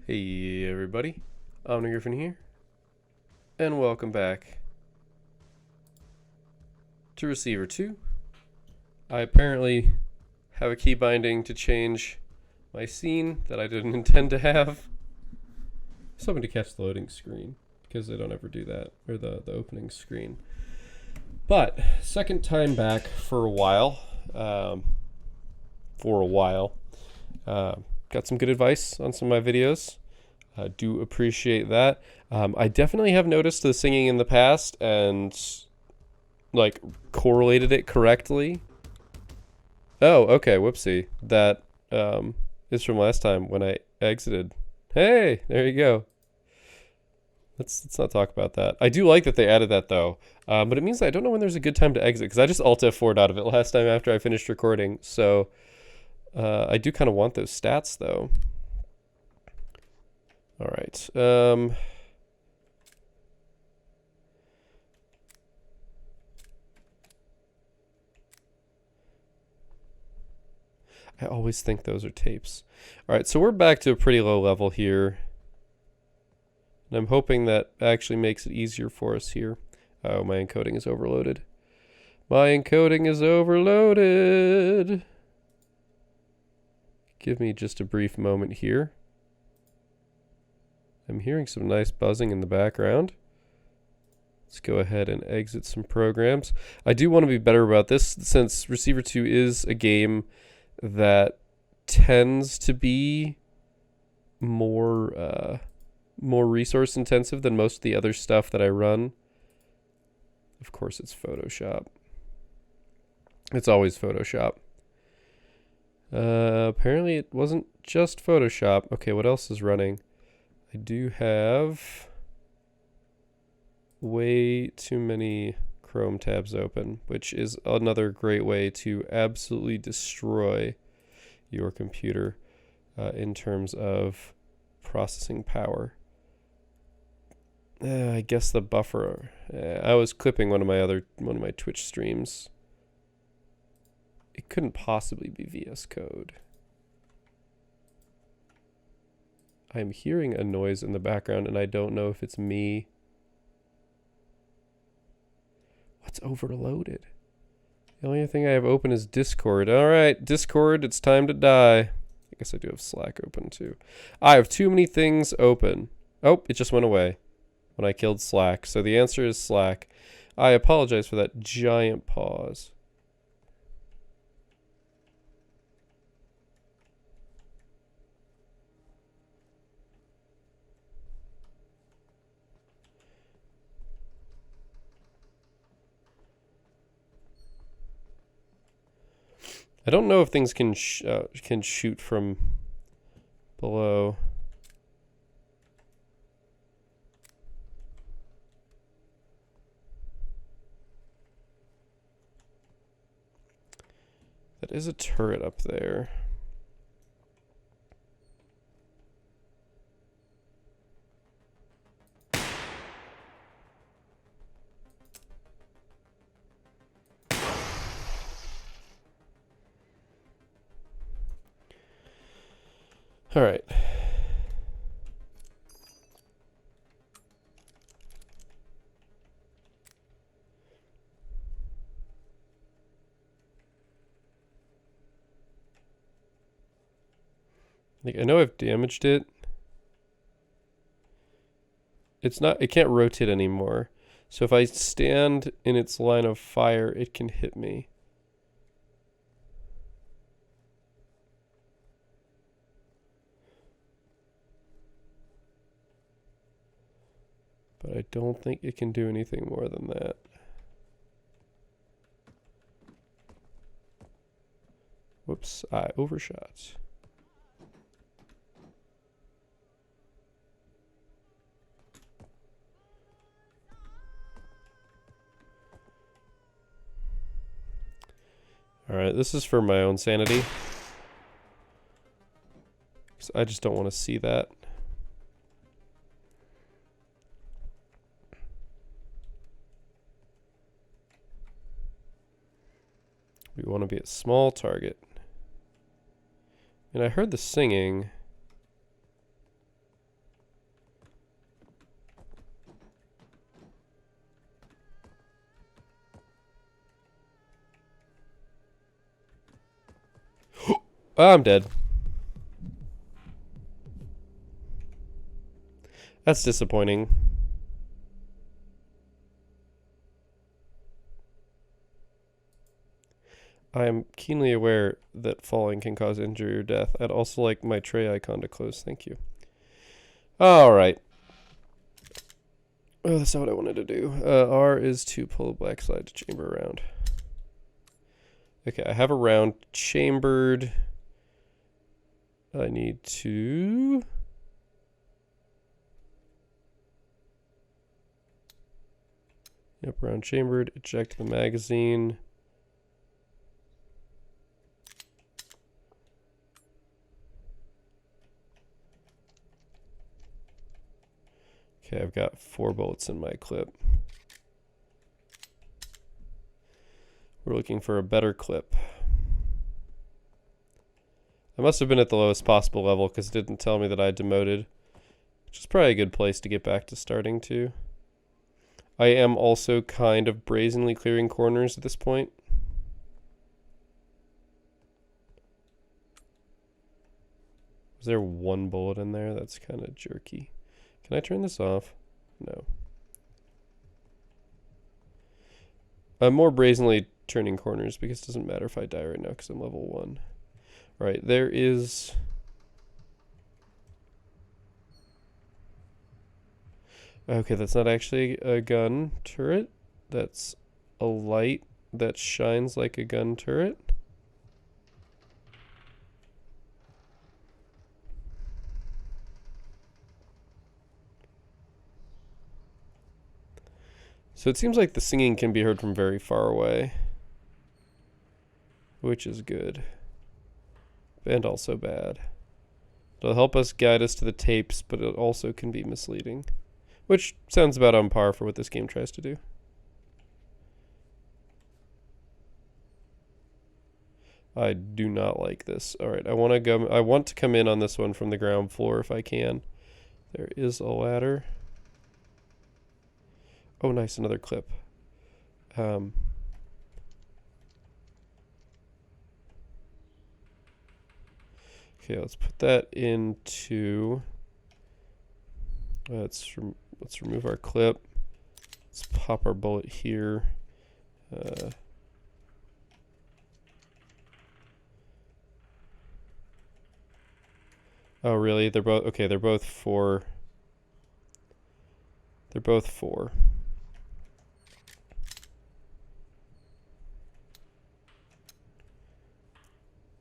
Hey everybody, I'm Griffin here, and welcome back to Receiver 2. I apparently have a key binding to change my scene that I didn't intend to have. I was hoping to catch the loading screen, because I don't ever do that, or the opening screen. But, second time back for a while. Got some good advice on some of my videos. I do appreciate that. I definitely have noticed the singing in the past and like correlated it correctly. Oh, okay, whoopsie. That is from last time when I exited. Hey, there you go. Let's not talk about that. I do like that they added that though, but it means I don't know when there's a good time to exit because I just Alt F4'd out of it last time after I finished recording. So I do kind of want those stats though. All right. I always think those are tapes. All right, so we're back to a pretty low level here. And I'm hoping that actually makes it easier for us here. Oh, my encoding is overloaded. My encoding is overloaded. Give me just a brief moment here. I'm hearing some nice buzzing in the background. Let's go ahead and exit some programs. I do want to be better about this since Receiver 2 is a game that tends to be more resource intensive than most of the other stuff that I run. Of course, it's Photoshop. It's always Photoshop. Apparently, it wasn't just Photoshop. Okay, what else is running? I do have way too many Chrome tabs open, which is another great way to absolutely destroy your computer in terms of processing power. I guess the buffer. I was clipping one of my Twitch streams. It couldn't possibly be VS Code. I'm hearing a noise in the background, and I don't know if it's me. What's overloaded? The only thing I have open is Discord. All right, Discord, it's time to die. I guess I do have Slack open too. I have too many things open. Oh, it just went away when I killed Slack. So the answer is Slack. I apologize for that giant pause. I don't know if things can shoot from below. That is a turret up there. All right. Like, I know I've damaged it. It can't rotate anymore. So if I stand in its line of fire, it can hit me. But I don't think it can do anything more than that. Whoops, I overshot. All right, this is for my own sanity. 'Cause I just don't want to see that. We want to be a small target. And I heard the singing. Oh, I'm dead. That's disappointing. I am keenly aware that falling can cause injury or death. I'd also like my tray icon to close. Thank you. Alright. Oh, that's not what I wanted to do. R is to pull a black slide to chamber around. Okay, I have a round chambered. I need to... Yep, round chambered. Eject the magazine. Okay, I've got 4 bullets in my clip. We're looking for a better clip. I must have been at the lowest possible level because it didn't tell me that I demoted, which is probably a good place to get back to starting to. I am also kind of brazenly clearing corners at this point. Is there 1 bullet in there? That's kind of jerky. Can I turn this off? No. I'm more brazenly turning corners because it doesn't matter if I die right now because I'm level 1. Right, there is... Okay, that's not actually a gun turret. That's a light that shines like a gun turret. So it seems like the singing can be heard from very far away, which is good, and also bad. It'll help us guide us to the tapes, but it also can be misleading, which sounds about on par for what this game tries to do. I do not like this. All right, I want to come in on this one from the ground floor if I can. There is a ladder. Oh, nice, another clip. Okay, let's put that into. Let's remove our clip. Let's pop our bullet here. Oh, really? They're both okay. They're both 4. They're both 4.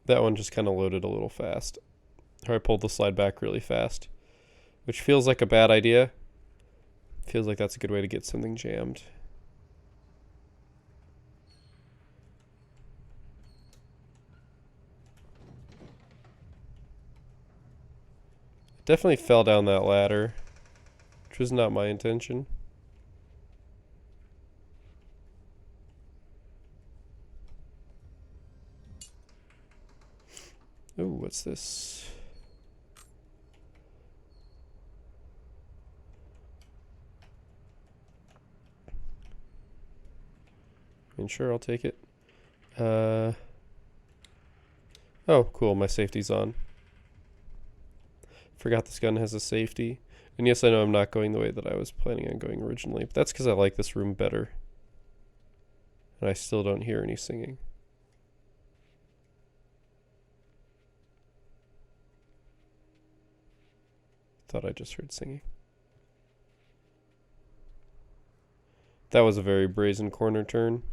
That one just kind of loaded a little fast. Or I pulled the slide back really fast, which feels like a bad idea. Feels like that's a good way to get something jammed. Definitely fell down that ladder, which was not my intention. Oh, what's this? I mean, sure, I'll take it. Oh, cool, my safety's on. Forgot this gun has a safety. And yes, I know I'm not going the way that I was planning on going originally, but that's because I like this room better. And I still don't hear any singing. Thought I just heard singing. That was a very brazen corner turn.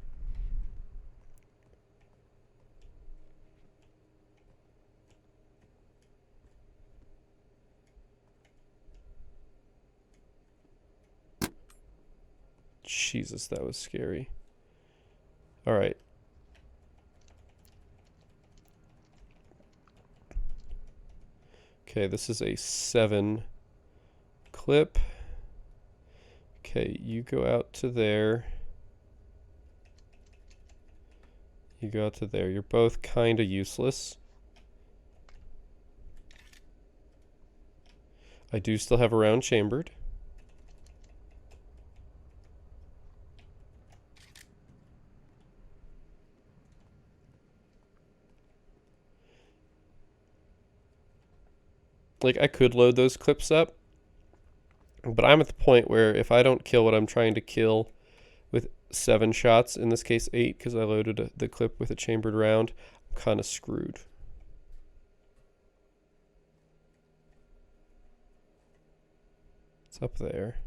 Jesus, that was scary. All right. Okay, this is a 7 clip. Okay, you go out to there. You go out to there. You're both kind of useless. I do still have a round chambered. Like, I could load those clips up, but I'm at the point where if I don't kill what I'm trying to kill with 7 shots, in this case 8 because I loaded the clip with a chambered round, I'm kind of screwed. It's up there.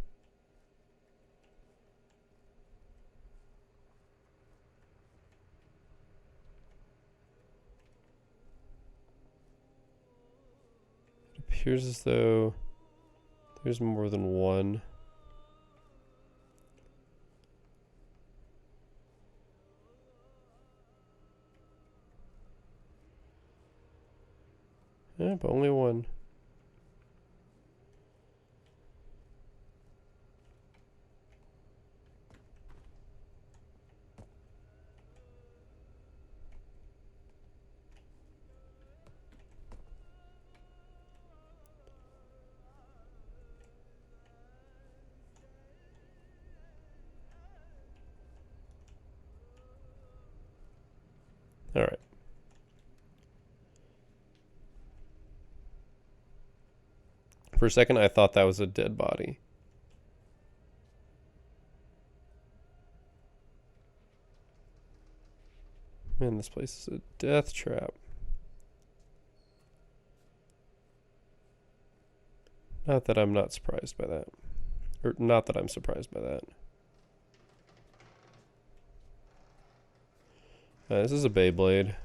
It appears as though there's more than one. Yeah, but only one. All right. For a second, I thought that was a dead body. Man, this place is a death trap. Not that I'm not surprised by that. Or not that I'm surprised by that. This is a Beyblade.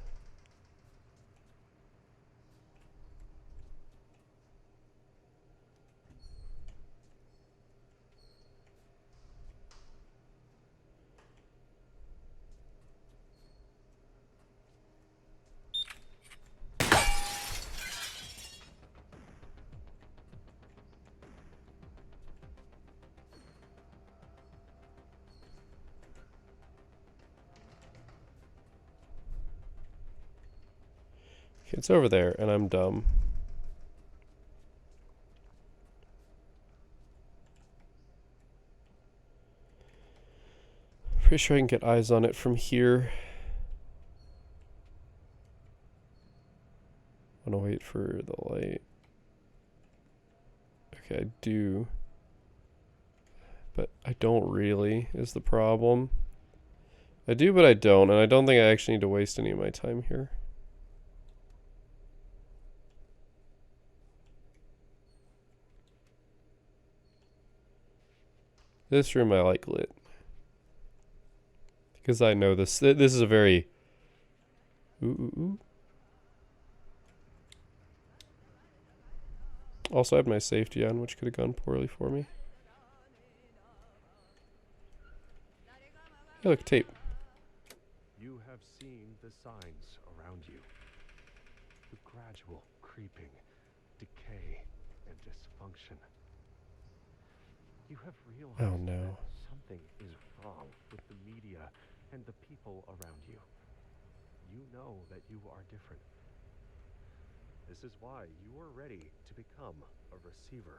It's over there, and I'm dumb. Pretty sure I can get eyes on it from here. I want to wait for the light. Okay, I do. But I don't really, is the problem. I do, but I don't, and I don't think I actually need to waste any of my time here. This room I like lit. Because I know this. This is a very... Ooh. Also, I had my safety on, which could have gone poorly for me. Hey, look, tape. You have seen the signs around you. The gradual creeping, decay, and dysfunction. You have realized Oh, no. that something is wrong with the media and the people around you. You know that you are different. This is why you are ready to become a receiver.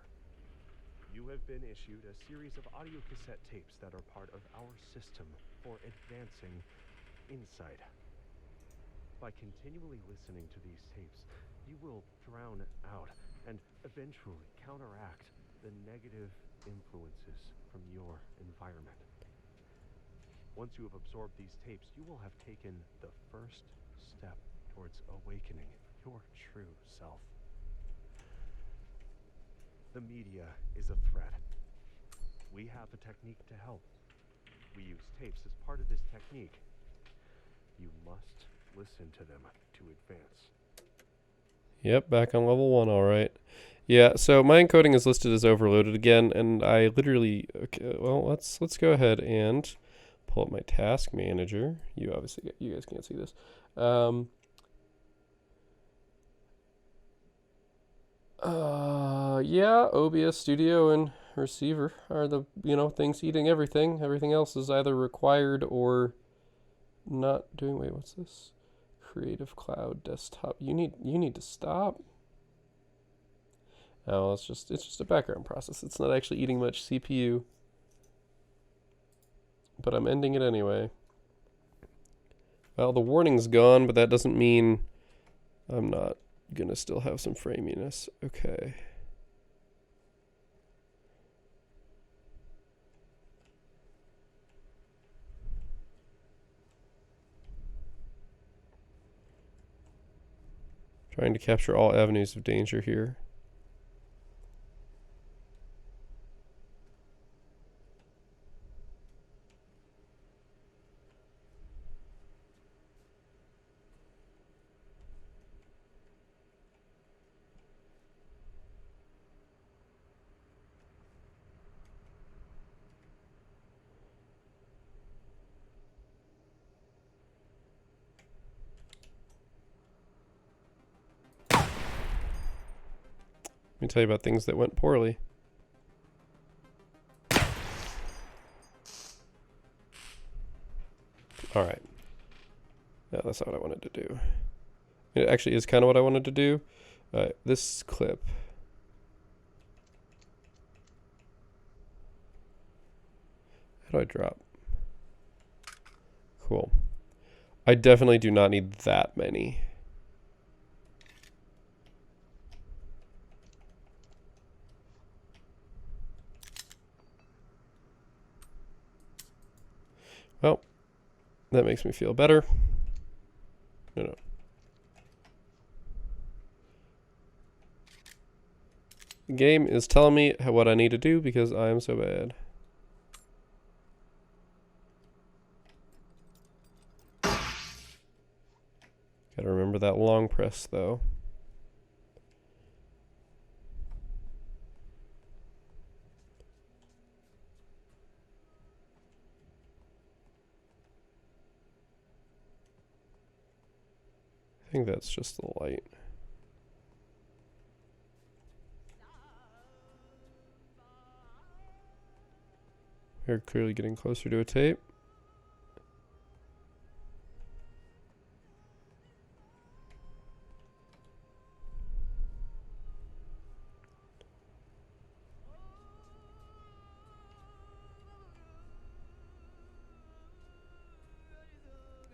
You have been issued a series of audio cassette tapes that are part of our system for advancing insight. By continually listening to these tapes, you will drown out and eventually counteract the negative influences from your environment. Once you have absorbed these tapes, you will have taken the first step towards awakening your true self. The media is a threat. We have a technique to help. We use tapes as part of this technique. You must listen to them to advance. Yep, back on level 1, all right. Yeah, so my encoding is listed as overloaded again, and I literally... Okay, well, let's go ahead and pull up my task manager. You guys can't see this. Yeah, OBS Studio and Receiver are the, things eating everything. Everything else is either required or not doing... Wait, what's this? Creative Cloud Desktop. You need to stop. Oh, it's just a background process. It's not actually eating much CPU. But I'm ending it anyway. Well, the warning's gone, but that doesn't mean I'm not gonna still have some framiness. Okay. Trying to capture all avenues of danger here. Let me tell you about things that went poorly. All right. Yeah, that's not what I wanted to do. It actually is kind of what I wanted to do. This clip. How do I drop? Cool. I definitely do not need that many. Well, that makes me feel better. No. The game is telling me what I need to do because I am so bad. Gotta remember that long press though. I think that's just the light. We're clearly getting closer to a tape.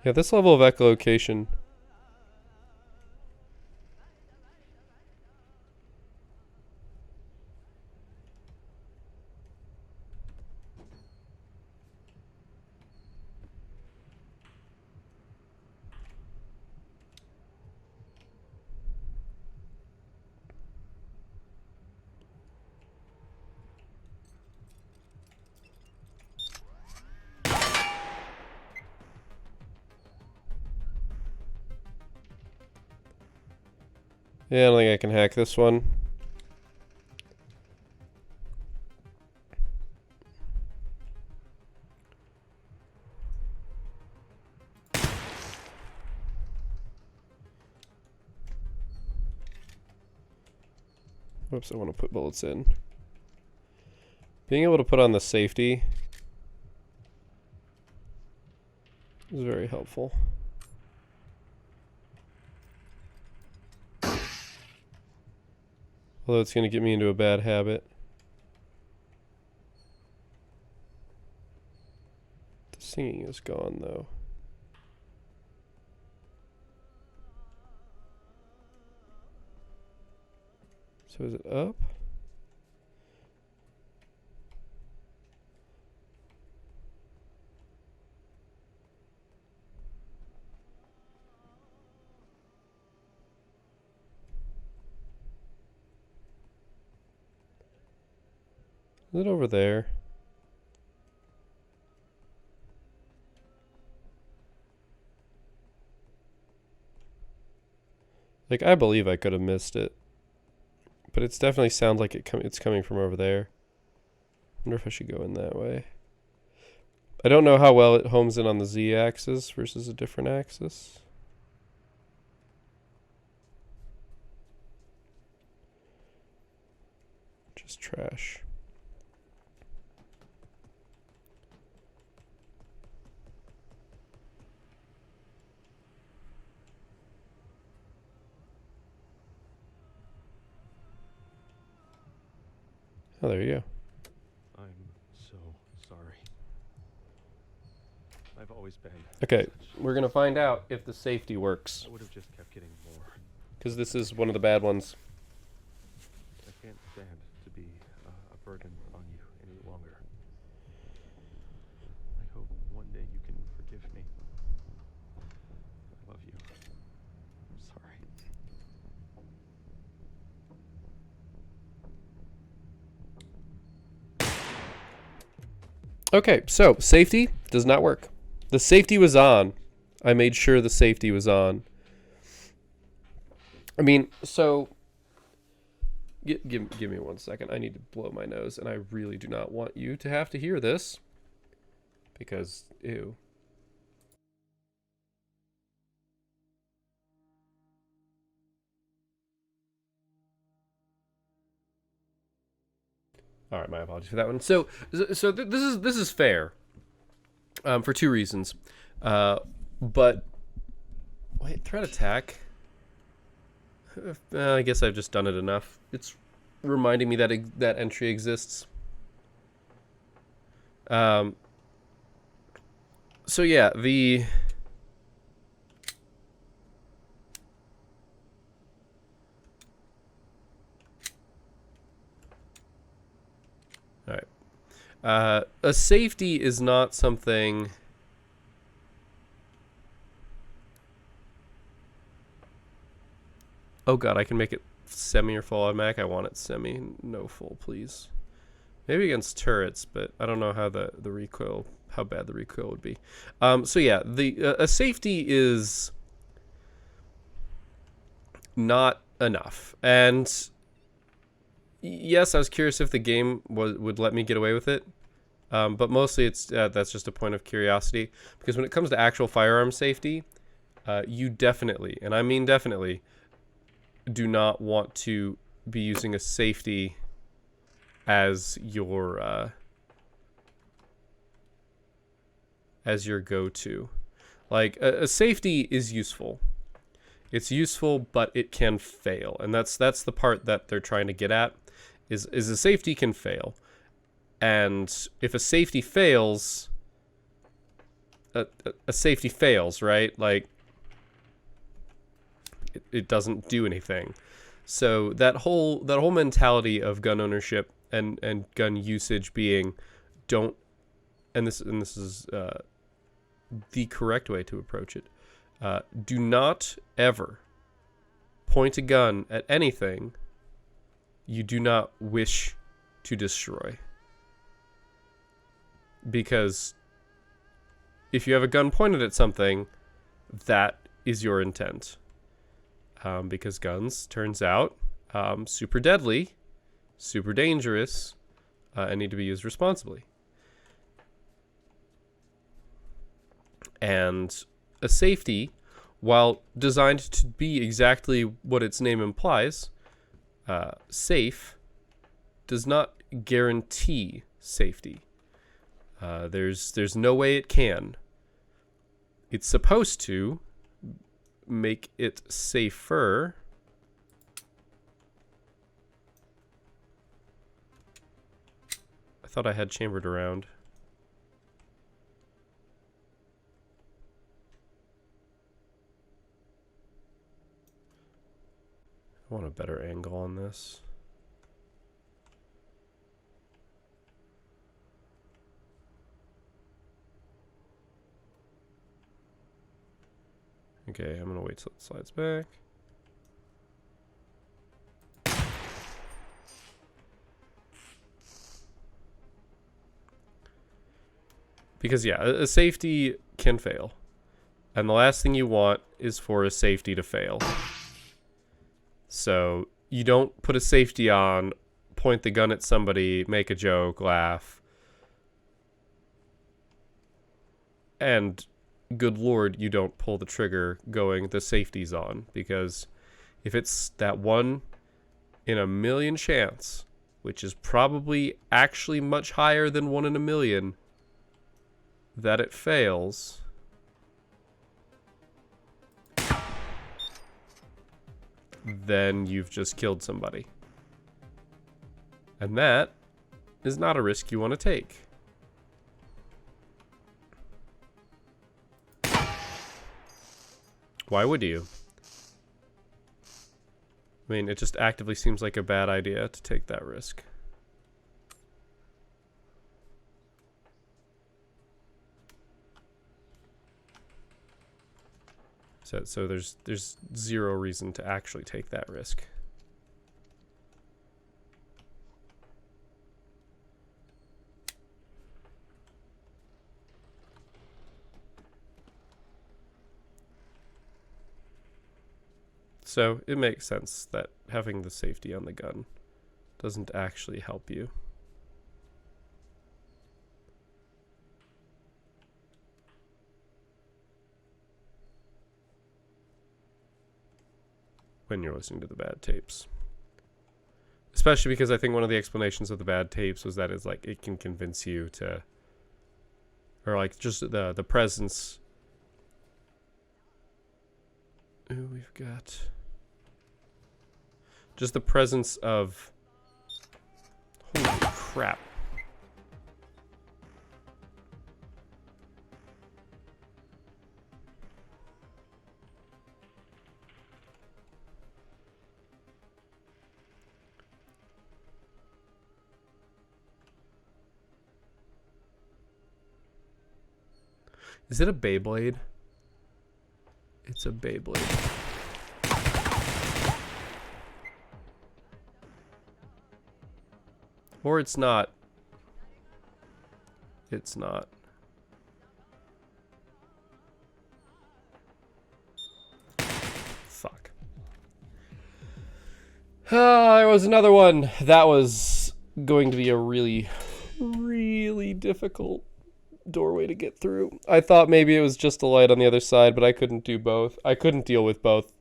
Yeah, this level of echolocation. Yeah, I don't think I can hack this one. Whoops, I want to put bullets in. Being able to put on the safety is very helpful. Although it's going to get me into a bad habit. The singing is gone though. So is it up? Is it over there? Like, I believe I could have missed it. But it definitely sounds like it's coming from over there. Wonder if I should go in that way. I don't know how well it homes in on the Z-axis versus a different axis. Just trash. Oh, there you go. I'm so sorry. I've always been. Okay, we're gonna find out if the safety works. I would have just kept getting more because this is one of the bad ones. I can't stand to be a burden on you any longer. I hope one day you can forgive me. I love you. I'm sorry. Okay, so safety does not work. The safety was on. I made sure the safety was on. I mean, so give me 1 second. I need to blow my nose, and I really do not want you to have to hear this because ew. All right, my apologies for that one. So this is fair, for 2 reasons. But wait, threat attack. I guess I've just done it enough. It's reminding me that that entry exists. So yeah, the all right. A safety is not something. Oh god, I can make it semi or full automatic. I want it semi, no full, please. Maybe against turrets, but I don't know how the recoil, how bad the recoil would be. So yeah, the a safety is not enough. And yes, I was curious if the game would let me get away with it. But mostly it's that's just a point of curiosity, because when it comes to actual firearm safety, you definitely, and I mean definitely, do not want to be using a safety as your go-to. Like a safety is useful. It's useful, but it can fail, and that's the part that they're trying to get at. Is a safety can fail, and if a safety fails, a safety fails, right? Like it doesn't do anything. So that whole mentality of gun ownership and gun usage being don't, and this is the correct way to approach it. Do not ever point a gun at anything you do not wish to destroy. Because if you have a gun pointed at something, that is your intent. Because guns, turns out, super deadly, super dangerous, and need to be used responsibly. And a safety, while designed to be exactly what its name implies, safe, does not guarantee safety. There's no way it can. It's supposed to make it safer. I thought I had chambered around. I want a better angle on this. Okay, I'm gonna wait till it slides back. Because yeah, a safety can fail. And the last thing you want is for a safety to fail. So you don't put a safety on, point the gun at somebody, make a joke, laugh. And good lord, you don't pull the trigger going, the safety's on. Because if it's that 1 in a million chance, which is probably actually much higher than 1 in a million, that it fails, then you've just killed somebody. And that is not a risk you want to take. Why would you? I mean, it just actively seems like a bad idea to take that risk. So there's zero reason to actually take that risk. So it makes sense that having the safety on the gun doesn't actually help you. When you're listening to the bad tapes. Especially because I think one of the explanations of the bad tapes was that it's like it can convince you to, or like just the presence. Ooh, we've got just the presence of, holy crap. Is it a Beyblade? It's a Beyblade. Or it's not. It's not. Fuck. Ah, there was another one. That was going to be a really, really difficult doorway to get through. I thought maybe it was just a light on the other side, but I couldn't do both. I couldn't deal with both.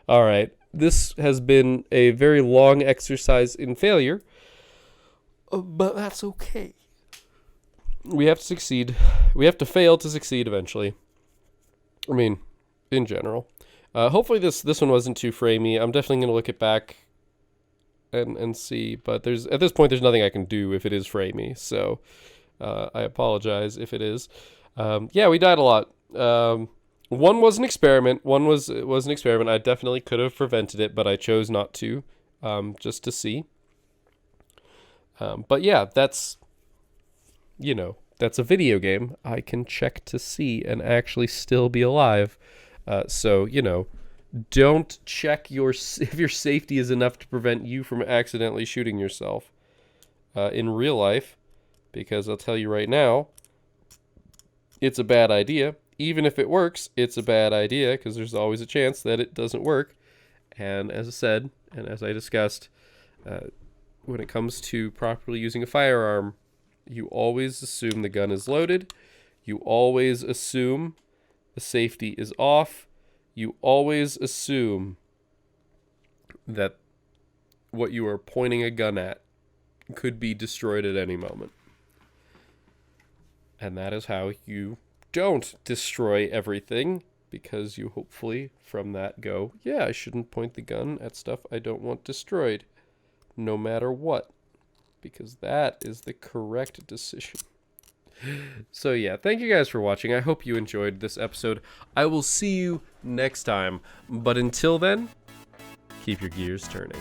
All right. This has been a very long exercise in failure, but that's okay. We have to succeed. We have to fail to succeed eventually. I mean, in general. Hopefully this one wasn't too framey. I'm definitely going to look it back and see, but at this point there's nothing I can do if it is framey, so I apologize if it is. Yeah, we died a lot. One was an experiment. One was an experiment. I definitely could have prevented it, but I chose not to, just to see. But yeah, that's a video game. I can check to see and actually still be alive. So, don't check if your safety is enough to prevent you from accidentally shooting yourself in real life. Because I'll tell you right now, it's a bad idea. Even if it works, it's a bad idea because there's always a chance that it doesn't work. And as I said, and as I discussed, when it comes to properly using a firearm, you always assume the gun is loaded. You always assume the safety is off. You always assume that what you are pointing a gun at could be destroyed at any moment. And that is how you don't destroy everything, because you hopefully from that go, yeah, I shouldn't point the gun at stuff I don't want destroyed, no matter what, because that is the correct decision. So yeah, thank you guys for watching. I hope you enjoyed this episode. I will see you next time, but until then, keep your gears turning.